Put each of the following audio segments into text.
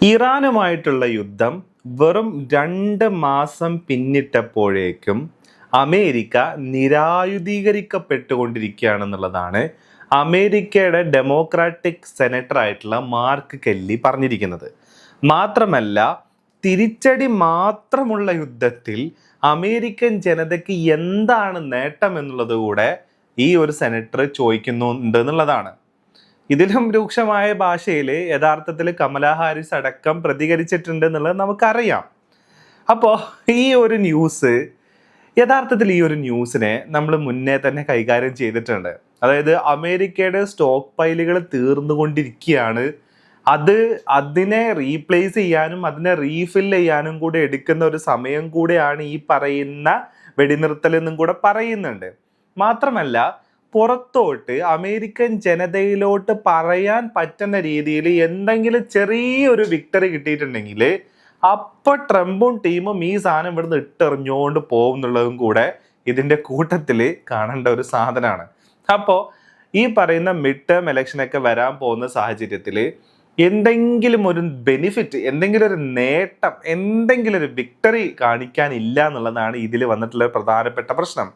ഇറാനുമായിട്ടുള്ള യുദ്ധം വെറും 2 മാസം പിന്നിട്ടപ്പോഴേക്കും അമേരിക്ക നിരായുധീകരിക്കപ്പെട്ടുകൊണ്ടിരിക്കുകയാണെന്നുള്ളതാണ് അമേരിക്കയുടെ ഡെമോക്രാറ്റിക് സെനറ്റർ ആയിട്ടുള്ള മാർക്ക് കെല്ലി പറഞ്ഞിരിക്കുന്നത്. മാത്രമല്ല, തിരിച്ചടി മാത്രമുള്ള യുദ്ധത്തിൽ അമേരിക്കൻ ജനതയ്ക്ക് എന്താണ് നേട്ടം എന്നുള്ളത് കൂടെ ഈ ഒരു സെനറ്റർ ചോദിക്കുന്നുണ്ട് എന്നുള്ളതാണ്. ഇതിലും രൂക്ഷമായ ഭാഷയിൽ യഥാർത്ഥത്തിൽ കമലാ ഹാരിസ് അടക്കം പ്രതികരിച്ചിട്ടുണ്ട് എന്നുള്ളത് നമുക്കറിയാം. അപ്പോൾ ഈ ഒരു ന്യൂസിനെ നമ്മൾ മുന്നേ തന്നെ കൈകാര്യം ചെയ്തിട്ടുണ്ട്. അതായത് അമേരിക്കയുടെ സ്റ്റോക്ക് പൈലുകൾ തീർന്നുകൊണ്ടിരിക്കുകയാണ്. അതിനെ റീപ്ലേസ് ചെയ്യാനും അതിനെ റീഫിൽ ചെയ്യാനും കൂടെ എടുക്കുന്ന ഒരു സമയം കൂടെയാണ് ഈ പറയുന്ന വെടിനിർത്തൽ എന്നും കൂടെ പറയുന്നുണ്ട്. മാത്രമല്ല, പുറത്തോട്ട് അമേരിക്കൻ ജനതയിലോട്ട് പറയാൻ പറ്റുന്ന രീതിയിൽ എന്തെങ്കിലും ചെറിയൊരു വിക്ടറി കിട്ടിയിട്ടുണ്ടെങ്കിൽ അപ്പോൾ ട്രംപും ടീമും ഈ സാധനം ഇവിടുന്ന് ഇട്ടെറിഞ്ഞുകൊണ്ട് പോകും എന്നുള്ളതും കൂടെ ഇതിൻ്റെ കൂട്ടത്തിൽ കാണേണ്ട ഒരു സാധനമാണ്. അപ്പോൾ ഈ പറയുന്ന മിഡ് ടേം ഇലക്ഷനൊക്കെ വരാൻ പോകുന്ന സാഹചര്യത്തിൽ എന്തെങ്കിലും ഒരു ബെനിഫിറ്റ്, എന്തെങ്കിലും ഒരു നേട്ടം, എന്തെങ്കിലും ഒരു വിക്ടറി കാണിക്കാനില്ല എന്നുള്ളതാണ് ഇതിൽ വന്നിട്ടുള്ള പ്രധാനപ്പെട്ട പ്രശ്നം.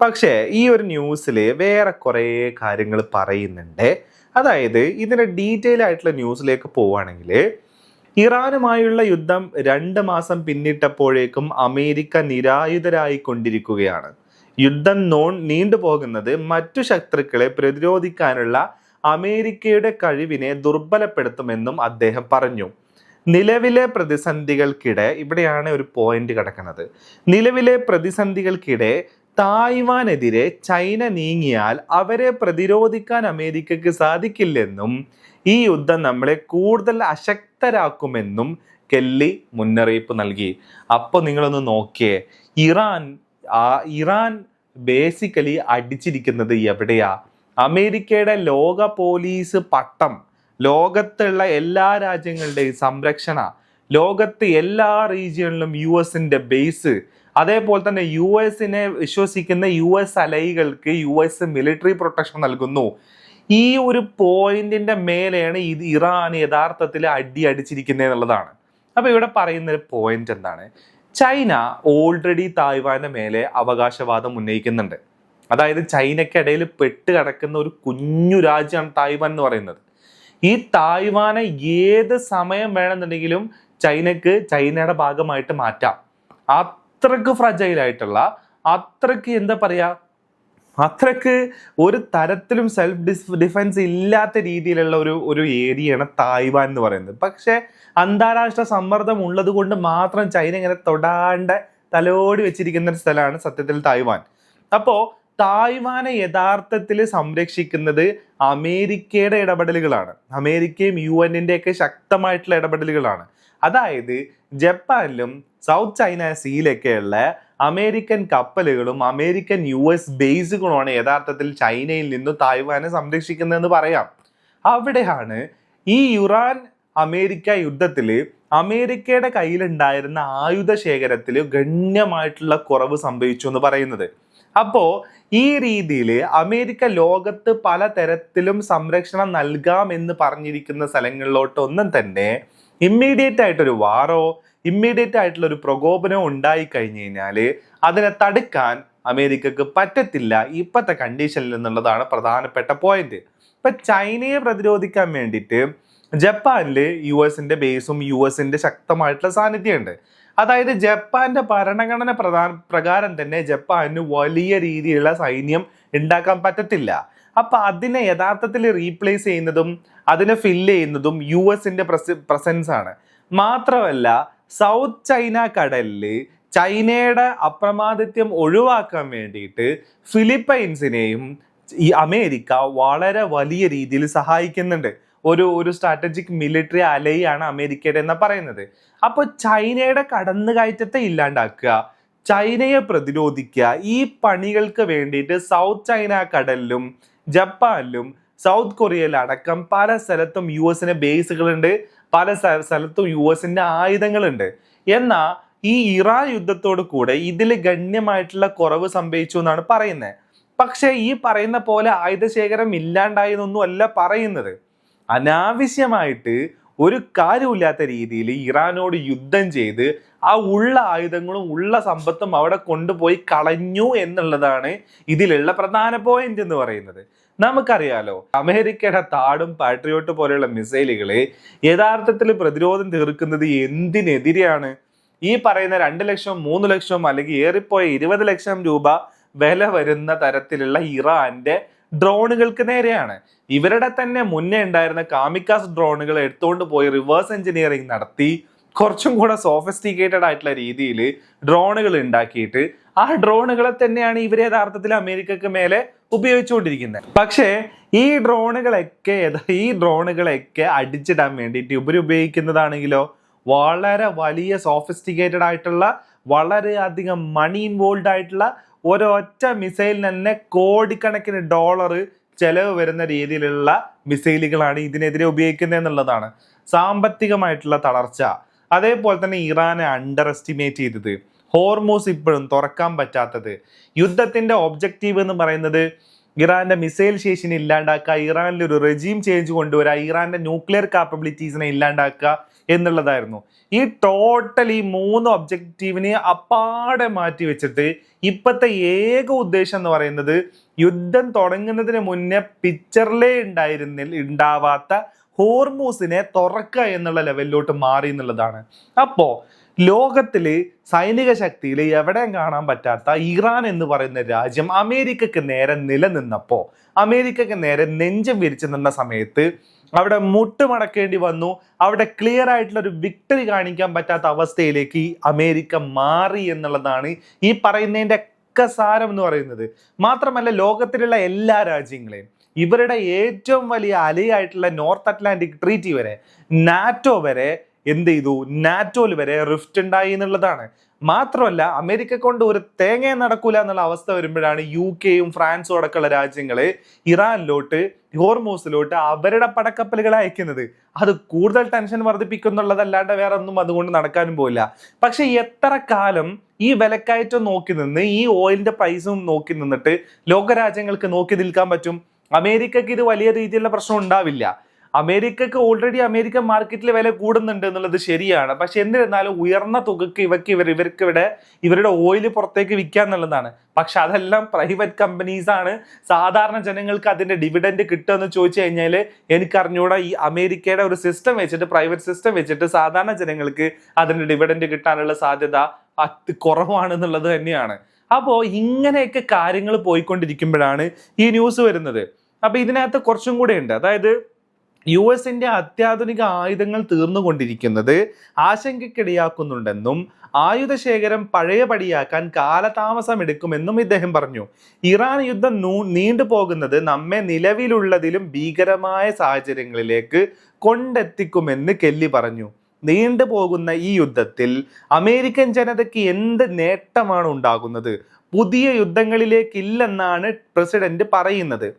പക്ഷേ ഈ ഒരു ന്യൂസിൽ വേറെ കുറേ കാര്യങ്ങൾ പറയുന്നുണ്ട്. അതായത് ഇതിൻ്റെ ഡീറ്റെയിൽ ആയിട്ടുള്ള ന്യൂസിലേക്ക് പോവുകയാണെങ്കിൽ, ഇറാനുമായുള്ള യുദ്ധം 2 മാസം പിന്നിട്ടപ്പോഴേക്കും അമേരിക്ക നിരായുധരായിക്കൊണ്ടിരിക്കുകയാണ്. യുദ്ധം നീണ്ടുപോകുന്നത് മറ്റു ശത്രുക്കളെ പ്രതിരോധിക്കാനുള്ള അമേരിക്കയുടെ കഴിവിനെ ദുർബലപ്പെടുത്തുമെന്നും അദ്ദേഹം പറഞ്ഞു. നിലവിലെ പ്രതിസന്ധികൾക്കിടെ, ഇവിടെയാണ് ഒരു പോയിന്റ് കിടക്കുന്നത്, നിലവിലെ പ്രതിസന്ധികൾക്കിടെ തായ്വാനെതിരെ ചൈന നീങ്ങിയാൽ അവരെ പ്രതിരോധിക്കാൻ അമേരിക്കയ്ക്ക് സാധിക്കില്ലെന്നും ഈ യുദ്ധം നമ്മളെ കൂടുതൽ അശക്തരാക്കുമെന്നും കെല്ലി മുന്നറിയിപ്പ് നൽകി. അപ്പോൾ നിങ്ങളൊന്ന് നോക്കിയേ, ഇറാൻ ബേസിക്കലി അടിച്ചിരിക്കുന്നത് എവിടെയാ? അമേരിക്കയുടെ ലോക പോലീസ് പട്ടം, ലോകത്തുള്ള എല്ലാ രാജ്യങ്ങളുടെയും സംരക്ഷണ, ലോകത്ത് എല്ലാ റീജിയണിലും US-ന്റെ ബേസ്, അതേപോലെ തന്നെ US-നെ വിശ്വസിക്കുന്ന US അലൈകൾക്ക് US മിലിറ്ററി പ്രൊട്ടക്ഷൻ നൽകുന്നു. ഈ ഒരു പോയിന്റിന്റെ മേലെയാണ് ഇറാൻ യഥാർത്ഥത്തിൽ അടിച്ചിരിക്കുന്നത് എന്നുള്ളതാണ്. അപ്പൊ ഇവിടെ പറയുന്ന ഒരു പോയിന്റ് എന്താണ്? ചൈന ഓൾറെഡി തായ്വാന്റെ മേലെ അവകാശവാദം ഉന്നയിക്കുന്നുണ്ട്. അതായത് ചൈനയ്ക്കിടയിൽ പെട്ട് കിടക്കുന്ന ഒരു കുഞ്ഞു രാജ്യമാണ് തായ്വാൻ എന്ന് പറയുന്നത്. ഈ തായ്വാനെ ഏത് സമയം വേണമെന്നുണ്ടെങ്കിലും ചൈനയുടെ ഭാഗമായിട്ട് മാറ്റാം. അത്രക്ക് ഫ്രജൈലായിട്ടുള്ള, അത്രക്ക് ഒരു തരത്തിലും സെൽഫ് ഡിഫെൻസ് ഇല്ലാത്ത രീതിയിലുള്ള ഒരു ഏരിയയാണ് തായ്വാൻ എന്ന് പറയുന്നത്. പക്ഷെ അന്താരാഷ്ട്ര സമ്മർദ്ദം ഉള്ളത് കൊണ്ട് മാത്രം ചൈന ഇങ്ങനെ തൊടാണ്ട് തലോടി വെച്ചിരിക്കുന്ന ഒരു സ്ഥലമാണ് സത്യത്തിൽ തായ്വാൻ. അപ്പോൾ തായ്വാനെ യഥാർത്ഥത്തിൽ സംരക്ഷിക്കുന്നത് അമേരിക്കയുടെ ഇടപെടലുകളാണ്. അമേരിക്കയും UN-ന്റെ ഒക്കെ ശക്തമായിട്ടുള്ള ഇടപെടലുകളാണ്. അതായത് ജപ്പാനിലും സൗത്ത് ചൈന സീയിലൊക്കെയുള്ള അമേരിക്കൻ കപ്പലുകളും അമേരിക്കൻ US ബേസുകളുമാണ് യഥാർത്ഥത്തിൽ ചൈനയിൽ നിന്നും തായ്വാനെ സംരക്ഷിക്കുന്നതെന്ന് പറയാം. അവിടെയാണ് ഈ ഇറാൻ അമേരിക്ക യുദ്ധത്തിൽ അമേരിക്കയുടെ കയ്യിലുണ്ടായിരുന്ന ആയുധ ശേഖരത്തിൽ ഗണ്യമായിട്ടുള്ള കുറവ് സംഭവിച്ചു എന്ന് പറയുന്നത്. അപ്പോൾ ഈ രീതിയിൽ അമേരിക്ക ലോകത്ത് പലതരത്തിലും സംരക്ഷണം നൽകാം എന്ന് പറഞ്ഞിരിക്കുന്ന സ്ഥലങ്ങളിലോട്ടൊന്നും തന്നെ ഇമ്മീഡിയറ്റ് ആയിട്ടൊരു വാറോ ഇമ്മീഡിയറ്റ് ആയിട്ടുള്ള ഒരു പ്രകോപനമോ ഉണ്ടായി കഴിഞ്ഞു കഴിഞ്ഞാൽ അതിനെ തടുക്കാൻ അമേരിക്കക്ക് പറ്റത്തില്ല ഇപ്പോഴത്തെ കണ്ടീഷനിൽ എന്നുള്ളതാണ് പ്രധാനപ്പെട്ട പോയിന്റ്. ഇപ്പൊ ചൈനയെ പ്രതിരോധിക്കാൻ വേണ്ടിയിട്ട് ജപ്പാനിൽ US-ന്റെ ബേസും US-ന്റെ ശക്തമായിട്ടുള്ള സാന്നിധ്യമുണ്ട്. അതായത് ജപ്പാന്റെ ഭരണഘടന പ്രകാരം തന്നെ ജപ്പാന് വലിയ രീതിയിലുള്ള സൈന്യം ഉണ്ടാക്കാൻ പറ്റത്തില്ല. അപ്പൊ അതിനെ യഥാർത്ഥത്തിൽ റീപ്ലേസ് ചെയ്യുന്നതും അതിനെ ഫില്ല് ചെയ്യുന്നതും US-ന്റെ പ്രസൻസ് ആണ്. മാത്രമല്ല, സൗത്ത് ചൈന കടലിൽ ചൈനയുടെ അപ്രമാദിത്യം ഒഴിവാക്കാൻ വേണ്ടിയിട്ട് ഫിലിപ്പൈൻസിനെയും ഈ അമേരിക്ക വളരെ വലിയ രീതിയിൽ സഹായിക്കുന്നുണ്ട്. ഒരു സ്ട്രാറ്റജിക് മിലിറ്ററി അലൈയാണ് അമേരിക്കയുടെ എന്ന് പറയുന്നത്. അപ്പോൾ ചൈനയുടെ കടന്നുകയറ്റത്തെ ഇല്ലാണ്ടാക്കുക, ചൈനയെ പ്രതിരോധിക്കുക, ഈ പണികൾക്ക് വേണ്ടിയിട്ട് സൗത്ത് ചൈന കടലിലും ജപ്പാനിലും സൗത്ത് കൊറിയയിലടക്കം പല സ്ഥലത്തും US-ന് ബേസുകളുണ്ട്, പല സ്ഥലത്തും US-ന്റെ ആയുധങ്ങളുണ്ട്. എന്നാൽ ഈ ഇറാൻ യുദ്ധത്തോട് കൂടെ ഇതിൽ ഗണ്യമായിട്ടുള്ള കുറവ് സംഭവിച്ചു എന്നാണ് പറയുന്നത്. പക്ഷെ ഈ പറയുന്ന പോലെ ആയുധശേഖരം ഇല്ലാണ്ടായെന്നൊന്നും അല്ല പറയുന്നത്. അനാവശ്യമായിട്ട് ഒരു കാര്യമില്ലാത്ത രീതിയിൽ ഇറാനോട് യുദ്ധം ചെയ്ത് ആ ഉള്ള ആയുധങ്ങളും ഉള്ള സമ്പത്തും അവിടെ കൊണ്ടുപോയി കളഞ്ഞു എന്നുള്ളതാണ് ഇതിലുള്ള പ്രധാന പോയിന്റ് എന്ന് പറയുന്നത്. നമുക്കറിയാലോ, അമേരിക്കയുടെ താടും പാട്രിയോട്ട് പോലെയുള്ള മിസൈലുകള് യഥാർത്ഥത്തിൽ പ്രതിരോധം തീർക്കുന്നത് എന്തിനെതിരെയാണ്? ഈ പറയുന്ന 2 ലക്ഷം 3 ലക്ഷം അല്ലെങ്കിൽ ഏറിപ്പോയ 20 ലക്ഷം രൂപ വില വരുന്ന തരത്തിലുള്ള ഇറാന്റെ ഡ്രോണുകൾക്ക് നേരെയാണ്. ഇവരുടെ തന്നെ മുന്നേ ഉണ്ടായിരുന്ന കാമിക്കാസ് ഡ്രോണുകൾ എടുത്തുകൊണ്ട് പോയി റിവേഴ്സ് എഞ്ചിനീയറിംഗ് നടത്തി കുറച്ചും കൂടെ സോഫിസ്റ്റിക്കേറ്റഡ് ആയിട്ടുള്ള രീതിയിൽ ഡ്രോണുകൾ ഉണ്ടാക്കിയിട്ട് ആ ഡ്രോണുകളെ തന്നെയാണ് ഇവർ യഥാർത്ഥത്തിൽ അമേരിക്കക്ക് മേലെ ഉപയോഗിച്ചുകൊണ്ടിരിക്കുന്നത്. പക്ഷേ ഈ ഡ്രോണുകളൊക്കെ അടിച്ചിടാൻ വേണ്ടിയിട്ട് ഇവർ ഉപയോഗിക്കുന്നതാണെങ്കിലോ വളരെ വലിയ സോഫിസ്റ്റിക്കേറ്റഡ് ആയിട്ടുള്ള വളരെയധികം മണി ഇൻവോൾവ് ആയിട്ടുള്ള ഒരൊറ്റ മിസൈലിന് തന്നെ കോടിക്കണക്കിന് ഡോളർ ചെലവ് വരുന്ന രീതിയിലുള്ള മിസൈലുകളാണ് ഇതിനെതിരെ ഉപയോഗിക്കുന്നത് എന്നുള്ളതാണ്. സാമ്പത്തികമായിട്ടുള്ള തളർച്ച, അതേപോലെ തന്നെ ഇറാനെ അണ്ടർ എസ്റ്റിമേറ്റ് ചെയ്തത്, ഹോർമൂസ് ഇപ്പോഴും തുറക്കാൻ പറ്റാത്തത്, യുദ്ധത്തിന്റെ ഒബ്ജക്റ്റീവ് എന്ന് പറയുന്നത് ഇറാന്റെ മിസൈൽ ശേഷിനെ ഇല്ലാണ്ടാക്കുക, ഇറാനിൽ ഒരു റെജീം ചേഞ്ച് കൊണ്ടുവരിക, ഇറാന്റെ ന്യൂക്ലിയർ കാപ്പബിലിറ്റീസിനെ ഇല്ലാണ്ടാക്കുക എന്നുള്ളതായിരുന്നു. ഈ ടോട്ടൽ ഈ 3 ഒബ്ജക്റ്റീവിനെ അപ്പാടെ മാറ്റി വെച്ചിട്ട് ഇപ്പോഴത്തെ ഏക ഉദ്ദേശം എന്ന് പറയുന്നത് യുദ്ധം തുടങ്ങുന്നതിന് മുന്നേ പിക്ചറിലേ ഉണ്ടാവാത്ത ഹോർമൂസിനെ തുറക്കുക എന്നുള്ള ലെവലിലോട്ട് മാറി എന്നുള്ളതാണ്. അപ്പോ ലോകത്തില് സൈനിക ശക്തിയിൽ എവിടെയും കാണാൻ പറ്റാത്ത ഇറാൻ എന്ന് പറയുന്ന രാജ്യം അമേരിക്കക്ക് നേരെ നിലനിന്നപ്പോ, അമേരിക്കക്ക് നേരെ നെഞ്ചം വിരിച്ചു നിന്ന സമയത്ത് അവിടെ മുട്ടുമടക്കേണ്ടി വന്നു. അവിടെ ക്ലിയർ ആയിട്ടുള്ള ഒരു വിക്ടറി കാണിക്കാൻ പറ്റാത്ത അവസ്ഥയിലേക്ക് അമേരിക്ക മാറി എന്നുള്ളതാണ് ഈ പറയുന്നതിന്റെ ഒക്കെ സാരം എന്ന് പറയുന്നത്. മാത്രമല്ല, ലോകത്തിലുള്ള എല്ലാ രാജ്യങ്ങളെയും ഇവരുടെ ഏറ്റവും വലിയ അലയായിട്ടുള്ള നോർത്ത് അറ്റ്ലാന്റിക് ട്രീറ്റി വരെ, നാറ്റോ വരെ എന്ത് ചെയ്തു? നാറ്റോയിൽ വരെ റിഫ്റ്റ് ഉണ്ടായി എന്നുള്ളതാണ്. മാത്രമല്ല, അമേരിക്ക കൊണ്ട് ഒരു തേങ്ങ നടക്കൂല എന്നുള്ള അവസ്ഥ വരുമ്പോഴാണ് UK-യും ഫ്രാൻസും അടക്കമുള്ള രാജ്യങ്ങള് ഇറാനിലോട്ട്, ഹോർമൂസിലോട്ട് അവരുടെ പടക്കപ്പലുകൾ അയക്കുന്നത്. അത് കൂടുതൽ ടെൻഷൻ വർദ്ധിപ്പിക്കുന്നുള്ളതല്ലാണ്ട് വേറെ ഒന്നും അതുകൊണ്ട് നടക്കാനും പോയില്ല. പക്ഷെ എത്ര കാലം ഈ വിലക്കയറ്റം നോക്കി നിന്ന്, ഈ ഓയിലിന്റെ പ്രൈസും നോക്കി നിന്നിട്ട് ലോകരാജ്യങ്ങൾക്ക് നോക്കി നിൽക്കാൻ പറ്റും? അമേരിക്കക്ക് ഇത് വലിയ രീതിയിലുള്ള പ്രശ്നം ഉണ്ടാവില്ല. അമേരിക്കക്ക് ഓൾറെഡി അമേരിക്കൻ മാർക്കറ്റിൽ വില കൂടുന്നുണ്ട് എന്നുള്ളത് ശരിയാണ്. പക്ഷെ എന്നിരുന്നാലും ഉയർന്ന തുകക്ക് ഇവരുടെ ഓയിൽ പുറത്തേക്ക് വിൽക്കുക എന്നുള്ളതാണ്. പക്ഷെ അതെല്ലാം പ്രൈവറ്റ് കമ്പനീസ് ആണ്. സാധാരണ ജനങ്ങൾക്ക് അതിന്റെ ഡിവിഡൻഡ് കിട്ടുമെന്ന് ചോദിച്ചു കഴിഞ്ഞാൽ എനിക്കറിഞ്ഞൂടാ. ഈ അമേരിക്കയുടെ ഒരു സിസ്റ്റം വെച്ചിട്ട്, പ്രൈവറ്റ് സിസ്റ്റം വെച്ചിട്ട് സാധാരണ ജനങ്ങൾക്ക് അതിന്റെ ഡിവിഡൻഡ് കിട്ടാനുള്ള സാധ്യത കുറവാണെന്നുള്ളത് തന്നെയാണ്. അപ്പോൾ ഇങ്ങനെയൊക്കെ കാര്യങ്ങൾ പോയിക്കൊണ്ടിരിക്കുമ്പോഴാണ് ഈ ന്യൂസ് വരുന്നത്. അപ്പൊ ഇതിനകത്ത് കുറച്ചും കൂടെ ഉണ്ട്. അതായത് US-ന്റെ അത്യാധുനിക ആയുധങ്ങൾ തീർന്നുകൊണ്ടിരിക്കുന്നത് ആശങ്കയ്ക്കിടയാക്കുന്നുണ്ടെന്നും ആയുധശേഖരം പഴയപടിയാക്കാൻ കാലതാമസം എടുക്കുമെന്നും ഇദ്ദേഹം പറഞ്ഞു. ഇറാൻ യുദ്ധം നീണ്ടുപോകുന്നത് നമ്മെ നിലവിലുള്ളതിലും ഭീകരമായ സാഹചര്യങ്ങളിലേക്ക് കൊണ്ടെത്തിക്കുമെന്ന് കെല്ലി പറഞ്ഞു. നീണ്ടുപോകുന്ന ഈ യുദ്ധത്തിൽ അമേരിക്കൻ ജനതയ്ക്ക് എന്ത് നേട്ടമാണ് ഉണ്ടാകുന്നത്? പുതിയ യുദ്ധങ്ങളിലേക്കില്ലെന്നാണ് പ്രസിഡന്റ് പറയുന്നത്.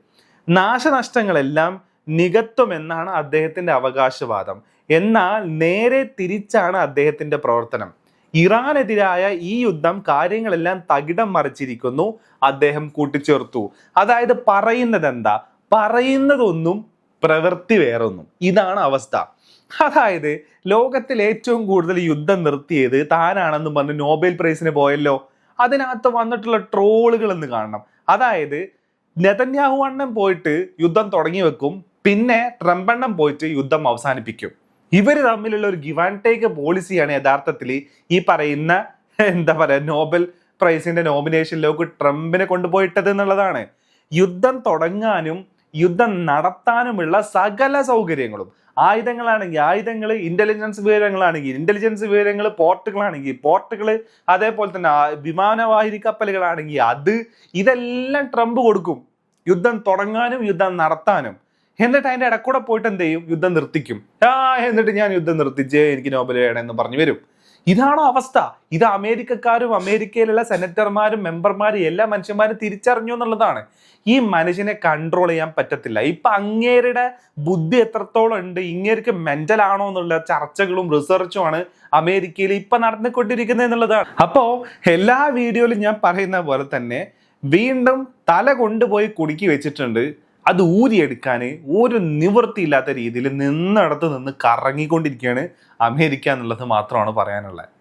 നാശനഷ്ടങ്ങളെല്ലാം നികത്തുമെന്നാണ് അദ്ദേഹത്തിന്റെ അവകാശവാദം. എന്നാൽ നേരെ തിരിച്ചാണ് അദ്ദേഹത്തിന്റെ പ്രവർത്തനം. ഇറാനെതിരായ ഈ യുദ്ധം കാര്യങ്ങളെല്ലാം തകിടം മറിച്ചിരിക്കുന്നു, അദ്ദേഹം കൂട്ടിച്ചേർത്തു. അതായത് പറയുന്നത് എന്താ? പറയുന്നതൊന്നും പ്രവൃത്തി വേറൊന്നും. ഇതാണ് അവസ്ഥ. അതായത് ലോകത്തിൽ ഏറ്റവും കൂടുതൽ യുദ്ധം നിർത്തിയത് താനാണെന്ന് പറഞ്ഞ് നോബൽ പ്രൈസിന് പോയല്ലോ. അതിനകത്ത് വന്നിട്ടുള്ള ട്രോളുകൾ എന്ന് കാണണം. അതായത് നെതന്യാഹു അണ്ണൻ പോയിട്ട് യുദ്ധം തുടങ്ങി വെക്കും, പിന്നെ ട്രംപ് അണ്ണൻ പോയിട്ട് യുദ്ധം അവസാനിപ്പിക്കും. ഇവർ തമ്മിലുള്ള ഒരു ഗിവ് ആൻഡ് ടേക്ക് പോളിസിയാണ് യഥാർത്ഥത്തിൽ ഈ പറയുന്ന നോബൽ പ്രൈസിന്റെ നോമിനേഷനിലേക്ക് ട്രംപിനെ കൊണ്ടുപോയിട്ടത് എന്നുള്ളതാണ്. യുദ്ധം തുടങ്ങാനും യുദ്ധം നടത്താനുമുള്ള സകല സൗകര്യങ്ങളും, ആയുധങ്ങളാണെങ്കിൽ ആയുധങ്ങൾ, ഇന്റലിജൻസ് വിവരങ്ങൾ, പോർട്ടുകൾ, അതേപോലെ തന്നെ വിമാനവാഹിനി കപ്പലുകളാണെങ്കിൽ ഇതെല്ലാം ട്രംപ് കൊടുക്കും യുദ്ധം തുടങ്ങാനും യുദ്ധം നടത്താനും. എന്നിട്ട് അതിന്റെ ഇടക്കൂടെ പോയിട്ട് എന്ത് ചെയ്യും? യുദ്ധം നിർത്തിക്കും. എന്നിട്ട് ഞാൻ യുദ്ധം നിർത്തിച്ചേ, എനിക്ക് നോബൽ വേണമെന്ന് പറഞ്ഞു വരും. ഇതാണ് അവസ്ഥ. ഇത് അമേരിക്കക്കാരും അമേരിക്കയിലുള്ള സെനറ്റർമാരും മെമ്പർമാരും എല്ലാ മനുഷ്യന്മാരും തിരിച്ചറിഞ്ഞു എന്നുള്ളതാണ്. ഈ മനുഷ്യനെ കൺട്രോൾ ചെയ്യാൻ പറ്റത്തില്ല. ഇപ്പൊ അങ്ങേരുടെ ബുദ്ധി എത്രത്തോളം ഉണ്ട്, ഇങ്ങേർക്ക് മെന്റൽ ആണോ എന്നുള്ള ചർച്ചകളും റിസർച്ചുമാണ് അമേരിക്കയിൽ ഇപ്പൊ നടന്നുകൊണ്ടിരിക്കുന്നത് എന്നുള്ളതാണ്. അപ്പോ എല്ലാ വീഡിയോയിലും ഞാൻ പറയുന്ന പോലെ തന്നെ വീണ്ടും തല കൊണ്ടുപോയി കുടുക്കി വെച്ചിട്ടുണ്ട്. അത് ഊരിയെടുക്കാൻ ഒരു നിവൃത്തിയില്ലാത്ത രീതിയിൽ നിന്നിടത്ത് നിന്ന് കറങ്ങിക്കൊണ്ടിരിക്കുകയാണ് അമേരിക്ക എന്നുള്ളത് മാത്രമാണ് പറയാനുള്ളത്.